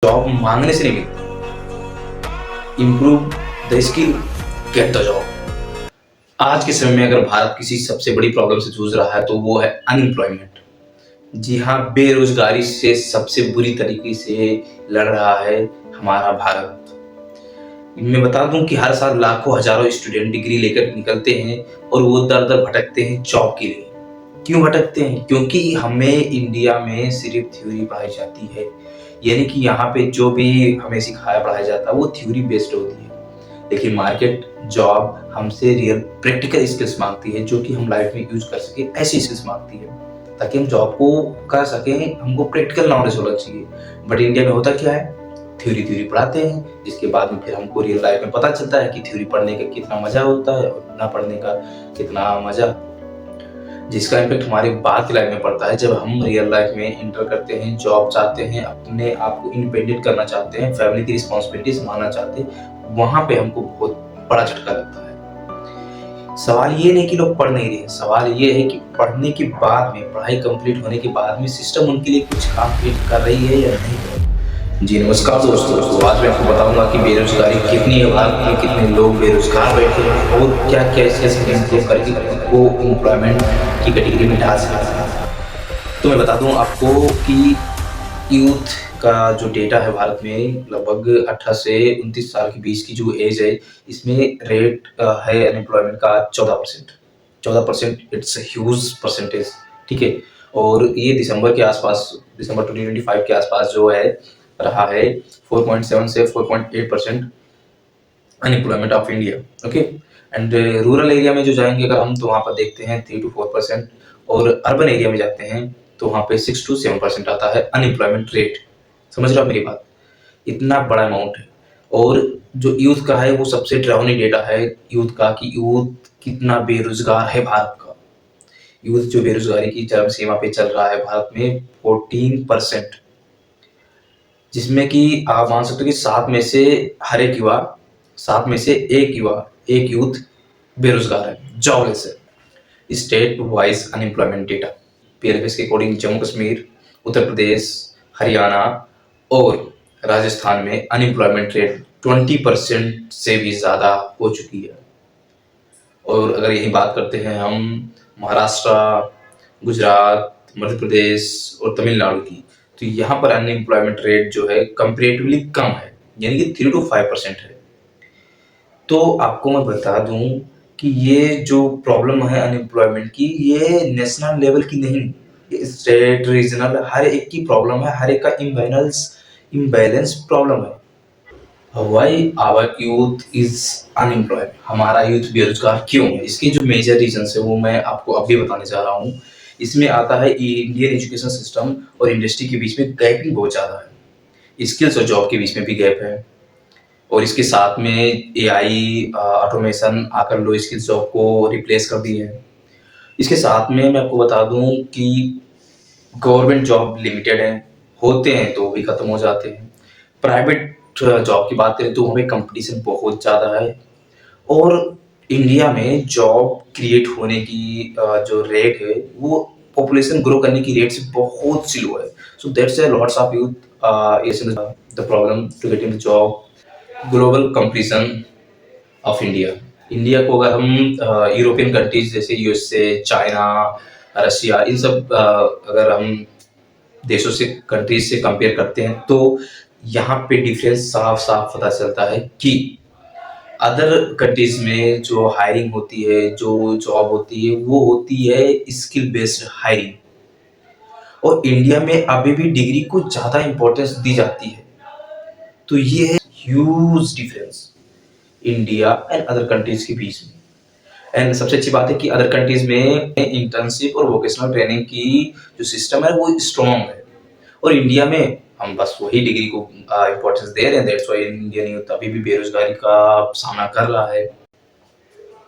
Job मांगने से नहीं मिलती। Improve the skill, get the job. आज के समय में अगर भारत किसी सबसे बड़ी प्रॉब्लम से जूझ रहा है तो वो है अनएम्प्लॉयमेंट। जी हाँ, बेरोजगारी से सबसे बुरी तरीके से लड़ रहा है हमारा भारत। मैं बता दूं कि हर साल लाखों हजारों स्टूडेंट डिग्री लेकर निकलते हैं और वो दर दर भटकते हैं जॉब के लिए। क्यों भटकते हैं? क्योंकि हमें इंडिया में सिर्फ थ्योरी पढ़ाई जाती है, यानी कि यहाँ पे जो भी हमें सिखाया पढ़ाया जाता है वो थ्योरी बेस्ड होती है। लेकिन मार्केट जॉब हमसे रियल प्रैक्टिकल स्किल्स मांगती है, जो कि हम लाइफ में यूज कर सके, ऐसी स्किल्स मांगती है ताकि हम जॉब को कर सकें। हमको प्रैक्टिकल नॉलेज होना चाहिए। बट इंडिया में होता क्या है, थ्योरी थ्योरी पढ़ाते हैं, जिसके बाद में फिर हमको रियल लाइफ में पता चलता है कि थ्योरी पढ़ने का कितना मजा होता है और ना पढ़ने का कितना मजा, जिसका इम्पैक्ट हमारे बाद की लाइफ में पड़ता है। जब हम रियल लाइफ में इंटर करते हैं, जॉब चाहते हैं, अपने आप को इंडिपेंडेंट करना चाहते हैं, फैमिली की रिस्पॉन्सिबिलिटी संभालना चाहते हैं, वहां पे हमको बहुत बड़ा झटका लगता है। सवाल ये नहीं कि लोग पढ़ नहीं रहे, सवाल ये है कि पढ़ने के बाद में, पढ़ाई कंप्लीट होने के बाद में सिस्टम उनके लिए कुछ काम कर रही है या नहीं कर रही। जी नमस्कार दोस्तों, तो आज मैं आपको बताऊंगा कि बेरोजगारी कितनी है भारत में, कितने लोग बेरोजगार बैठे हैं और क्या क्या स्किल्स इम्प्रूव करके वो एम्प्लॉयमेंट की कैटेगरी में डाल सकते हैं। तो मैं बता दूं आपको कि यूथ का जो डेटा है भारत में, लगभग 18 से 29 साल के बीच की जो एज है, इसमें रेट है अनएम्प्लॉयमेंट का 14%। 14% इट्स ह्यूज परसेंटेज, ठीक है। और ये दिसंबर के आसपास, दिसंबर 2025 के आसपास जो है रहा है 4.7 से 4.8% unemployment of India, okay. And rural area में जो जाएंगे अगर हम, तो वहाँ पर देखते हैं 3 to 4%, और अर्बन एरिया में जाते हैं तो वहाँ पे 6 to 7% आता है अनएम्प्लॉयमेंट रेट। समझ रहे हो मेरी बात? इतना बड़ा अमाउंट है। और जो यूथ का है वो सबसे डरावनी डेटा है यूथ का, कि यूथ कितना बेरोजगार है भारत का। यूथ जो बेरोजगारी की चरम सीमा पे चल रहा है भारत में 14%, जिसमें कि आप मान सकते हो कि 7 में से हर एक युवा, 7 में से एक युवा, एक यूथ बेरोजगार है, जॉबलेस है। State wise unemployment data PLFS के अकॉर्डिंग जम्मू कश्मीर, उत्तर प्रदेश, हरियाणा और राजस्थान में अनएम्प्लॉयमेंट रेट 20% से भी ज़्यादा हो चुकी है। और अगर यही बात करते हैं हम महाराष्ट्र, गुजरात, मध्य प्रदेश और तमिलनाडु की, तो यहाँ पर अनएम्प्लॉयमेंट रेट जो है कंपेरेटिवली कम है, यानी कि 3 to 5% है। तो आपको मैं बता दूं कि ये जो प्रॉब्लम है अनएम्प्लॉयमेंट की, ये नेशनल लेवल की नहीं, ये स्टेट, रीजनल, हर एक की प्रॉब्लम है, हर एक का इम्बैलेंस प्रॉब्लम है। Why our youth is unemployed, हमारा यूथ बेरोजगार क्यों है? इसके जो मेजर रीजन है वो मैं आपको अभी बताने जा रहा हूँ। इसमें आता है इंडियन एजुकेशन सिस्टम और इंडस्ट्री के बीच में गैपिंग बहुत ज़्यादा है, स्किल्स और जॉब के बीच में भी गैप है। और इसके साथ में एआई ऑटोमेशन आकर लो स्किल जॉब को रिप्लेस कर दी है। इसके साथ में मैं आपको बता दूं कि गवर्नमेंट जॉब लिमिटेड है, होते हैं तो भी खत्म हो जाते हैं। प्राइवेट जॉब की बात करें तो वहाँ पे कंपटीशन बहुत ज़्यादा है। और इंडिया में जॉब क्रिएट होने की जो रेट है वो पॉपुलेशन ग्रो करने की रेट से बहुत स्लो है। So that's why lots of youth is the problem to getting the job. Global competition of India, India को अगर हम यूरोपियन कंट्रीज जैसे यूएसए, चाइना, रशिया, इन सब अगर हम देशों से, कंट्रीज से कंपेयर करते हैं तो यहाँ पे डिफरेंस साफ साफ पता चलता है कि अदर कंट्रीज में जो हायरिंग होती है, जो जॉब होती है, वो होती है स्किल बेस्ड हायरिंग। और इंडिया में अभी भी डिग्री को ज़्यादा इंपॉर्टेंस दी जाती है। तो ये है huge difference India and other countries के बीच में। एंड सबसे अच्छी बात है कि अदर कंट्रीज में इंटर्नशिप और वोकेशनल ट्रेनिंग की जो सिस्टम है वो स्ट्रॉन्ग है, और इंडिया में हम बस वही डिग्री को इंपॉर्टेंस दे रहे हैं। दैट्स व्हाई इंडियन यूथ अभी भी बेरोजगारी का सामना कर रहा है।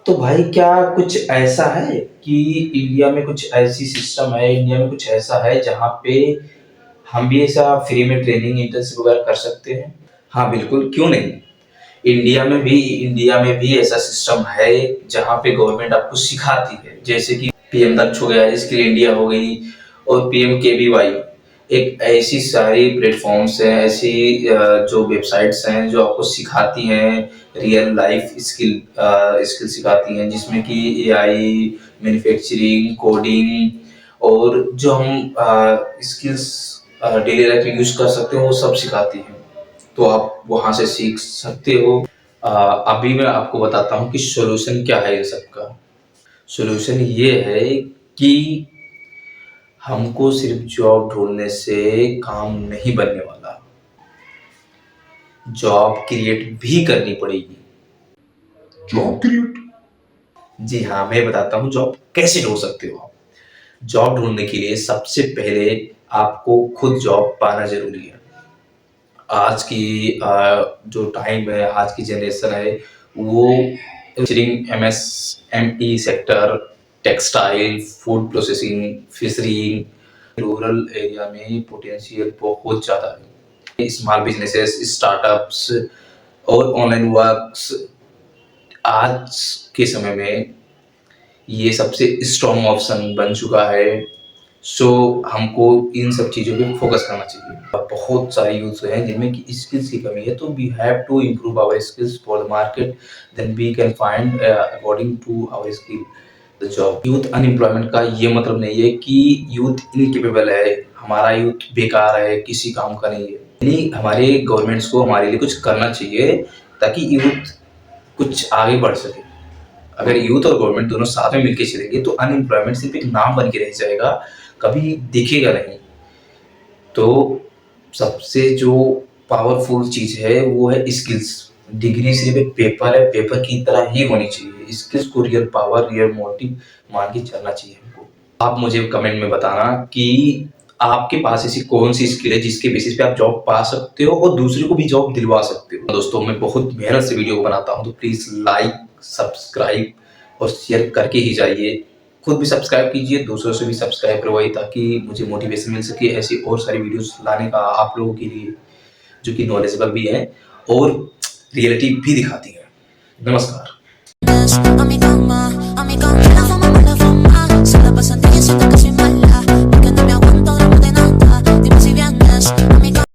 तो भाई क्या कुछ ऐसा है कि इंडिया में कुछ ऐसी सिस्टम है, इंडिया में कुछ ऐसा है जहाँ पे हम भी ऐसा फ्री में ट्रेनिंग, इंटर्नशिप वगैरह कर सकते हैं? हाँ बिल्कुल, क्यों नहीं। इंडिया में भी ऐसा सिस्टम है जहाँ पे गवर्नमेंट आपको सिखाती है, जैसे कि पीएम दक्ष हो गया, स्किल इंडिया हो गई, और पीएम केवीवाई, एक ऐसी सारी प्लेटफॉर्म्स हैं, ऐसी जो वेबसाइट्स हैं जो आपको सिखाती हैं रियल लाइफ स्किल सिखाती हैं, जिसमें कि एआई, मैन्युफैक्चरिंग, कोडिंग और जो हम स्किल्स डेली लाइफ में यूज कर सकते हो वो सब सिखाती हैं। तो आप वहां से सीख सकते हो। अभी मैं आपको बताता हूँ कि सॉल्यूशन क्या है ये सबका। सॉल्यूशन ये है कि हमको सिर्फ जॉब ढूंढने से काम नहीं बनने वाला, जॉब क्रिएट भी करनी पड़ेगी। Job create? जी हाँ, मैं बताता हूँ जॉब कैसे ढूंढ सकते हो आप। जॉब ढूंढने के लिए सबसे पहले आपको खुद जॉब पाना जरूरी है। आज की जो टाइम है, आज की जनरेशन है, वो manufacturing, MSME sector, textile, food processing, fishery, rural area में पोटेंशियल बहुत ज़्यादा है। स्मॉल बिजनेसेस, स्टार्टअप्स और ऑनलाइन वर्क्स आज के समय में ये सबसे स्ट्रॉन्ग ऑप्शन बन चुका है। सो हमको इन सब चीज़ों पे फोकस करना चाहिए। बहुत सारी यूथ हैं जिनमें कि स्किल्स की कमी है, तो we have to improve our skills for the market, then we can find according to our skill the job. Youth unemployment का ये मतलब नहीं है कि यूथ इनकेपेबल है, हमारा यूथ बेकार है, किसी काम का नहीं है। यानी हमारे गवर्नमेंट्स को हमारे लिए कुछ करना चाहिए ताकि यूथ कुछ आगे बढ़ सके। अगर यूथ और गवर्नमेंट दोनों साथ में मिलकर चलेंगे तो अनएम्प्लॉयमेंट सिर्फ एक नाम बन के रह जाएगा, कभी दिखेगा नहीं। तो सबसे जो पावरफुल चीज है वो है स्किल्स। डिग्री सिर्फ एक पेपर है, पेपर की तरह ही होनी चाहिए। स्किल्स को रियल पावर, रियल मोटिव मान के चलना चाहिए हमको। आप मुझे कमेंट में बताना कि आपके पास ऐसी कौन सी स्किल है जिसके बेसिस पे आप जॉब पा सकते हो और दूसरे को भी जॉब दिलवा सकते हो। दोस्तों, मैं बहुत मेहनत से वीडियो को बनाता हूँ, तो प्लीज लाइक, सब्सक्राइब और शेयर करके ही जाइए। खुद भी सब्सक्राइब कीजिए, दूसरों से भी सब्सक्राइब करवाइए ताकि मुझे मोटिवेशन मिल सके ऐसी और सारी वीडियोस लाने का आप लोगों के लिए, जो कि नॉलेजेबल भी है और रियलिटी भी दिखाती है। नमस्कार।